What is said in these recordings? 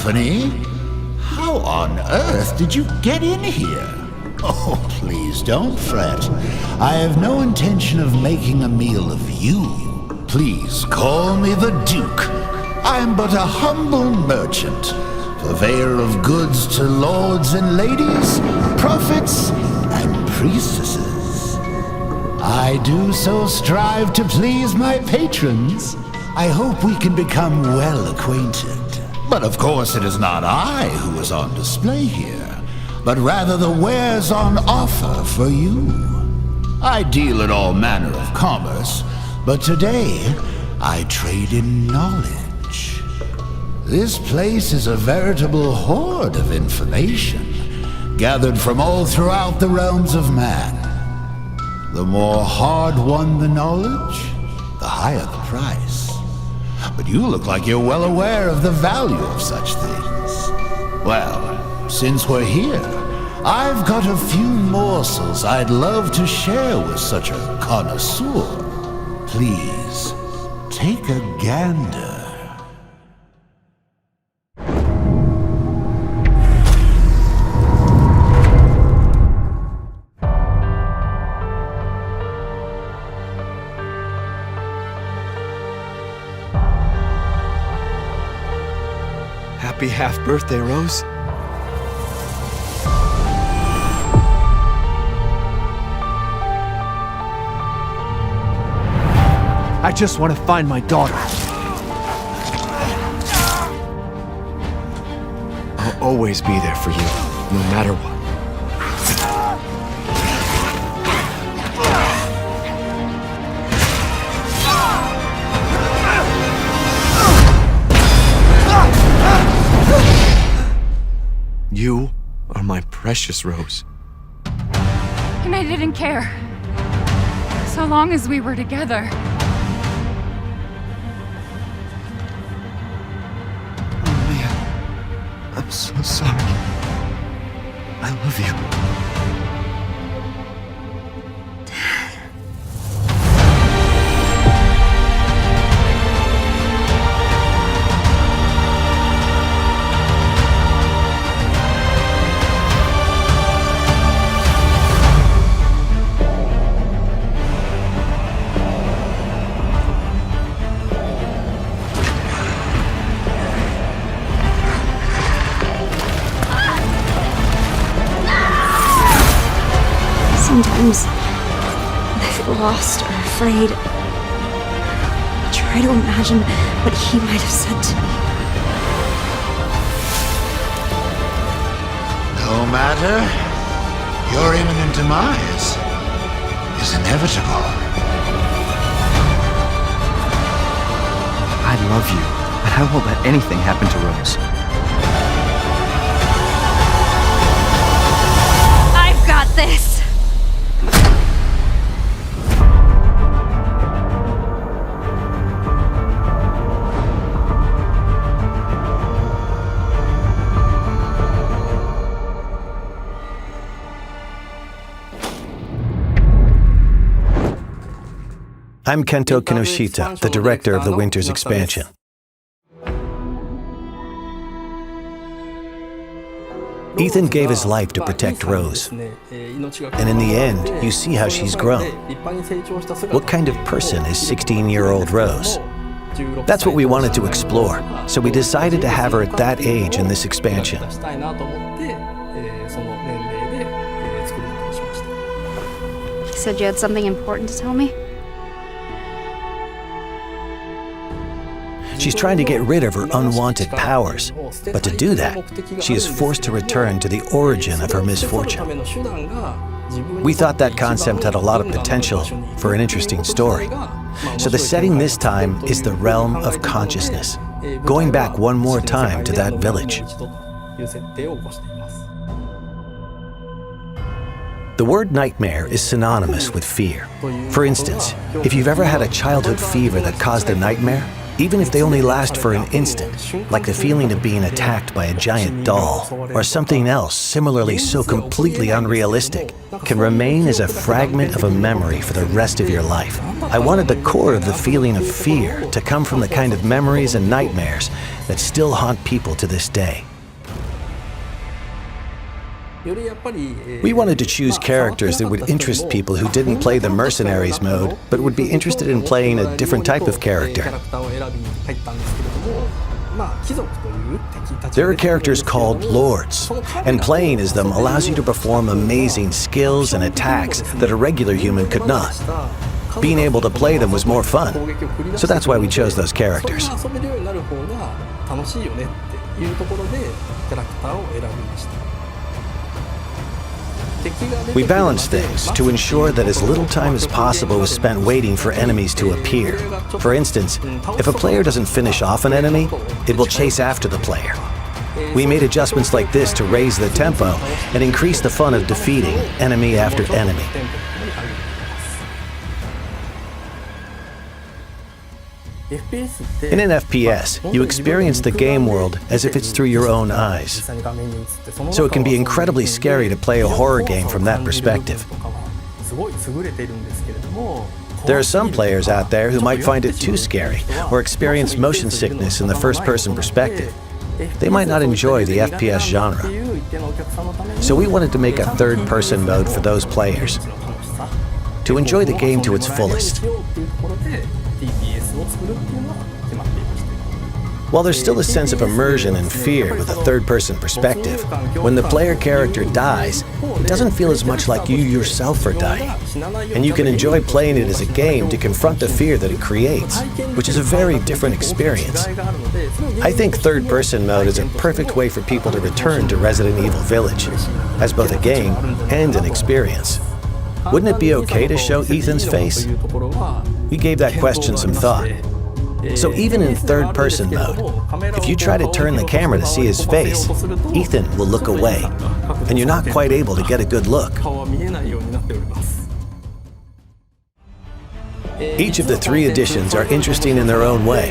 company? How on earth did you get in here? Oh, please don't fret. I have no intention of making a meal of you. Please call me the Duke. I am but a humble merchant, purveyor of goods to lords and ladies, prophets and priestesses. I do so strive to please my patrons. I hope we can become well acquainted. But of course it is not I who is on display here, but rather the wares on offer for you. I deal in all manner of commerce, but today I trade in knowledge. This place is a veritable hoard of information, gathered from all throughout the realms of man. The more hard-won the knowledge, the higher the price. But you look like you're well aware of the value of such things. Well, since we're here, I've got a few morsels I'd love to share with such a connoisseur. Please, take a gander. Happy half-birthday, Rose. I just want to find my daughter. I'll always be there for you, no matter what. You are my precious Rose. And I didn't care. So long as we were together. Oh man, I'm so sorry. I love you. Sometimes, when I feel lost or afraid, I try to imagine what he might have said to me. No matter, your imminent demise is inevitable. I love you, but I won't let anything happen to Rose. I've got this! I'm Kento Kinoshita, the director of the Winter's expansion. Ethan gave his life to protect Rose. And in the end, you see how she's grown. What kind of person is 16-year-old Rose? That's what we wanted to explore, so we decided to have her at that age in this expansion. You said you had something important to tell me? She's trying to get rid of her unwanted powers, but to do that, she is forced to return to the origin of her misfortune. We thought that concept had a lot of potential for an interesting story. So the setting this time is the realm of consciousness, going back one more time to that village. The word nightmare is synonymous with fear. For instance, if you've ever had a childhood fever that caused a nightmare, even if they only last for an instant, like the feeling of being attacked by a giant doll, or something else similarly so completely unrealistic, can remain as a fragment of a memory for the rest of your life. I wanted the core of the feeling of fear to come from the kind of memories and nightmares that still haunt people to this day. We wanted to choose characters that would interest people who didn't play the Mercenaries mode, but would be interested in playing a different type of character. There are characters called Lords, and playing as them allows you to perform amazing skills and attacks that a regular human could not. Being able to play them was more fun, so that's why we chose those characters. We balanced things to ensure that as little time as possible was spent waiting for enemies to appear. For instance, if a player doesn't finish off an enemy, it will chase after the player. We made adjustments like this to raise the tempo and increase the fun of defeating enemy after enemy. In an FPS, you experience the game world as if it's through your own eyes. So it can be incredibly scary to play a horror game from that perspective. There are some players out there who might find it too scary or experience motion sickness in the first-person perspective. They might not enjoy the FPS genre. So we wanted to make a third-person mode for those players, to enjoy the game to its fullest. While there's still a sense of immersion and fear with a third-person perspective, when the player character dies, it doesn't feel as much like you yourself are dying. And you can enjoy playing it as a game to confront the fear that it creates, which is a very different experience. I think third-person mode is a perfect way for people to return to Resident Evil Village, as both a game and an experience. Wouldn't it be okay to show Ethan's face? We gave that question some thought. So even in third-person mode, if you try to turn the camera to see his face, Ethan will look away, and you're not quite able to get a good look. Each of the 3 editions are interesting in their own way,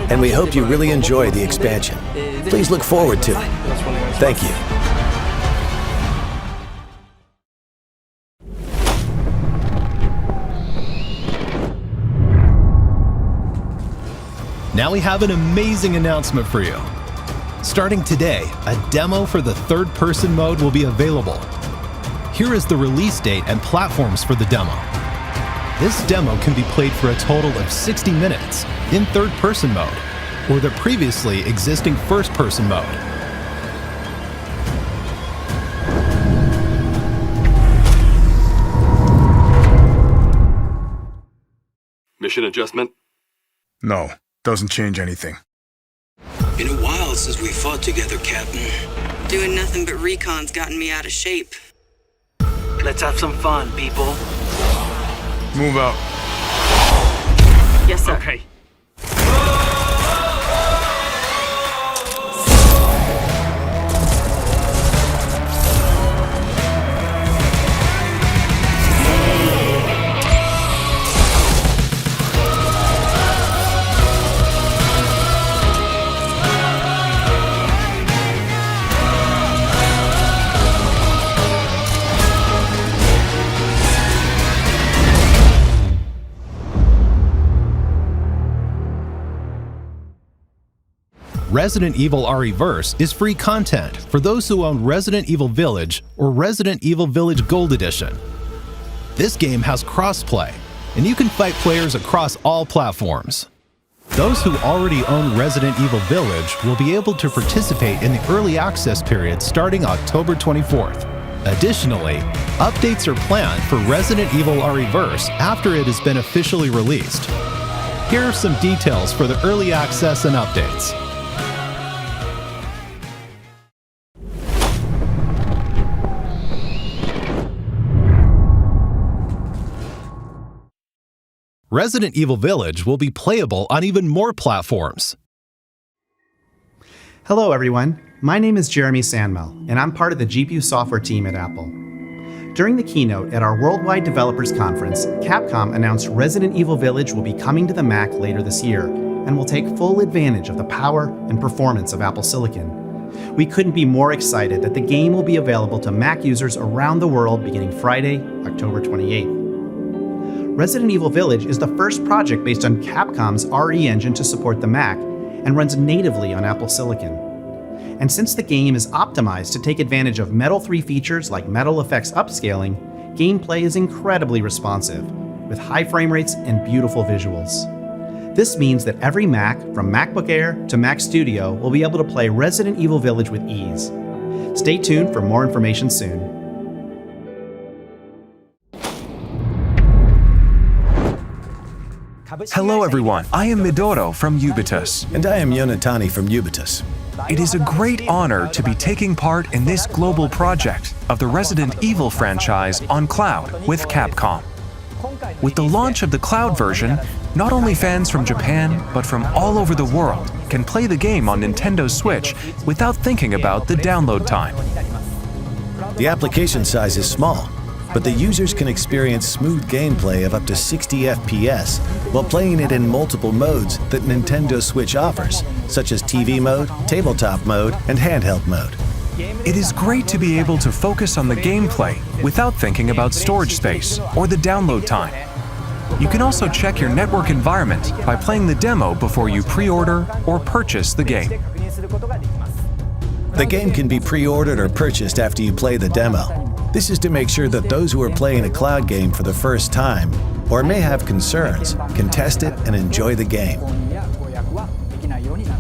and we hope you really enjoy the expansion. Please look forward to it. Thank you. Now we have an amazing announcement for you. Starting today, a demo for the third-person mode will be available. Here is the release date and platforms for the demo. This demo can be played for a total of 60 minutes in third-person mode, or the previously existing first-person mode. Mission adjustment? No. Doesn't change anything. Been a while since we fought together, Captain. Doing nothing but recon's gotten me out of shape. Let's have some fun, people. Move out. Yes, sir. Okay. Resident Evil RE-Verse is free content for those who own Resident Evil Village or Resident Evil Village Gold Edition. This game has crossplay, and you can fight players across all platforms. Those who already own Resident Evil Village will be able to participate in the early access period starting October 24th. Additionally, updates are planned for Resident Evil RE-Verse after it has been officially released. Here are some details for the early access and updates. Resident Evil Village will be playable on even more platforms. Hello everyone, my name is Jeremy Sandmel, and I'm part of the GPU software team at Apple. During the keynote at our Worldwide Developers Conference, Capcom announced Resident Evil Village will be coming to the Mac later this year, and will take full advantage of the power and performance of Apple Silicon. We couldn't be more excited that the game will be available to Mac users around the world beginning Friday, October 28th. Resident Evil Village is the first project based on Capcom's RE engine to support the Mac and runs natively on Apple Silicon. And since the game is optimized to take advantage of Metal 3 features like Metal Effects upscaling, gameplay is incredibly responsive, with high frame rates and beautiful visuals. This means that every Mac, from MacBook Air to Mac Studio, will be able to play Resident Evil Village with ease. Stay tuned for more information soon. Hello everyone, I am Midoro from Ubitus. And I am Yonatani from Ubitus. It is a great honor to be taking part in this global project of the Resident Evil franchise on cloud with Capcom. With the launch of the cloud version, not only fans from Japan, but from all over the world can play the game on Nintendo Switch without thinking about the download time. The application size is small, but the users can experience smooth gameplay of up to 60 FPS while playing it in multiple modes that Nintendo Switch offers, such as TV mode, tabletop mode, and handheld mode. It is great to be able to focus on the gameplay without thinking about storage space or the download time. You can also check your network environment by playing the demo before you pre-order or purchase the game. The game can be pre-ordered or purchased after you play the demo. This is to make sure that those who are playing a cloud game for the first time, or may have concerns, can test it and enjoy the game.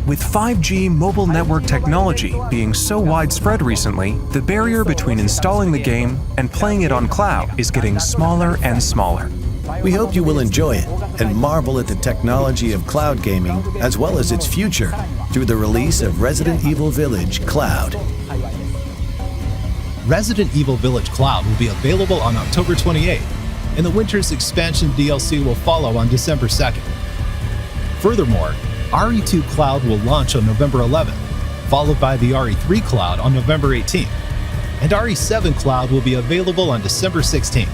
With 5G mobile network technology being so widespread recently, the barrier between installing the game and playing it on cloud is getting smaller and smaller. We hope you will enjoy it and marvel at the technology of cloud gaming as well as its future through the release of Resident Evil Village Cloud. Resident Evil Village Cloud will be available on October 28th, and the Winter's Expansion DLC will follow on December 2nd. Furthermore, RE2 Cloud will launch on November 11th, followed by the RE3 Cloud on November 18th, and RE7 Cloud will be available on December 16th.